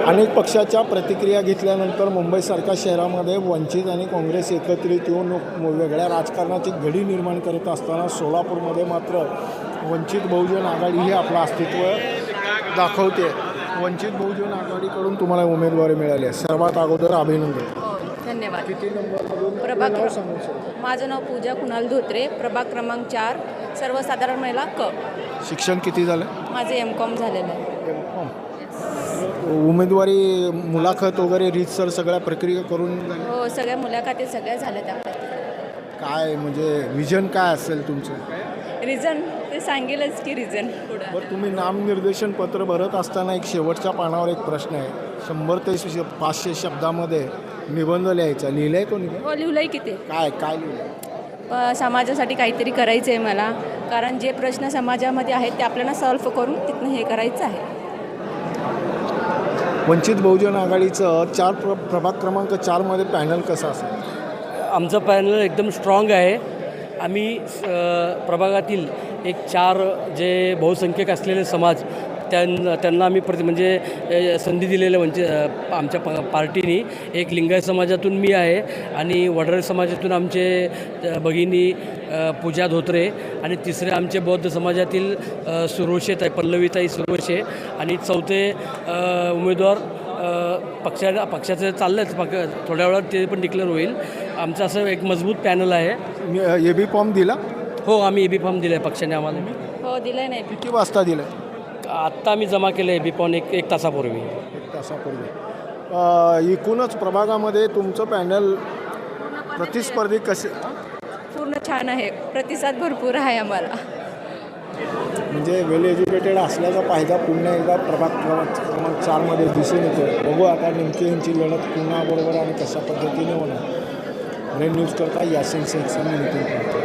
अनेक पक्षाच्या प्रतिक्रिया घेतल्यानंतर मुंबईसारख्या शहरामध्ये वंचित आणि काँग्रेस एकत्रित येऊन वेगळ्या राजकारणाची घडी निर्माण करत असताना सोलापूरमध्ये मात्र वंचित बहुजन आघाडी ही आपलं अस्तित्व दाखवते. वंचित बहुजन आघाडीकडून तुम्हाला उमेदवारी मिळाली आहे, सर्वात अगोदर अभिनंदन. धन्यवाद. किती नंबर प्रभाग माझं नाव पूजा कुणाल धोत्रे, प्रभाग क्रमांक 4, सर्वसाधारण महिला क. शिक्षण किती झालं? माझे M.Com झालेलं आहे. उमेदवारी मुलाखत वगैरे रीतसर सगळ्या प्रक्रिया करून झाल्या? हो, सगळ्या मुलाखती सगळ्या झाल्या त्यात. काय म्हणजे विजन काय असेल तुमचं? रिझन ते सांगेलच की रिझन पुढं. बरं, तुम्ही नामनिर्देशन पत्र भरत असताना एक शेवटच्या पानावर एक प्रश्न आहे, 100 ते 500 शब्दामध्ये निबंध लिहायचा, लिहिलाय तो निबंध? हो, लिहिलंय की ते. काय काय लिहिलं? समाजासाठी काहीतरी करायचं आहे मला, कारण जे प्रश्न समाजामध्ये आहेत ते आपल्याला सॉल्व्ह करून तिथनं हे करायचं आहे. वंचित बहुजन आघाडीचं प्रभाग क्रमांक 4मध्ये पॅनल कसं असेल? आमचं पॅनल एकदम स्ट्रॉंग आहे. आम्ही प्रभागातील एक 4 जे बहुसंख्यक असलेले समाज त्यांना आम्ही म्हणजे संधी दिलेल्या आमच्या पार्टीनी. एक लिंगायत समाजातून मी आहे आणि वडार समाजातून आमचे भगिनी पूजा धोत्रे आणि तिसरे आमचे बौद्ध समाजातील सुरोशेताई पल्लवीताई सुरोशे आणि चौथे उमेदवार पक्षाचं चाललंच थोड्या वेळात ते पण डिक्लेअर होईल. आमचं असं एक मजबूत पॅनल आहे. AB फॉर्म दिला? हो, आम्ही AB फॉर्म दिला आहे पक्षाने आम्हाला. हो, दिलं नाही. किती वाजता दिलं? आत्ता आम्ही जमा केलं AB फॉर्म एक तासापूर्वी. 1 तासापूर्वी. एकूणच प्रभागामध्ये तुमचं पॅनल प्रतिस्पर्धी कसे? पूर्ण छान आहे, प्रतिसाद भरपूर आहे आम्हाला. म्हणजे वेल एज्युकेटेड असल्याचा फायदा पुन्हा एकदा प्रभाग क्रमांक 4मध्ये दिसून येतो. बघू आता नेमकी यांची लढत पुन्हा बरोबर आणि कशा पद्धतीने होणार. ब्रेन न्यूज करता यासिन शेख, नितीन.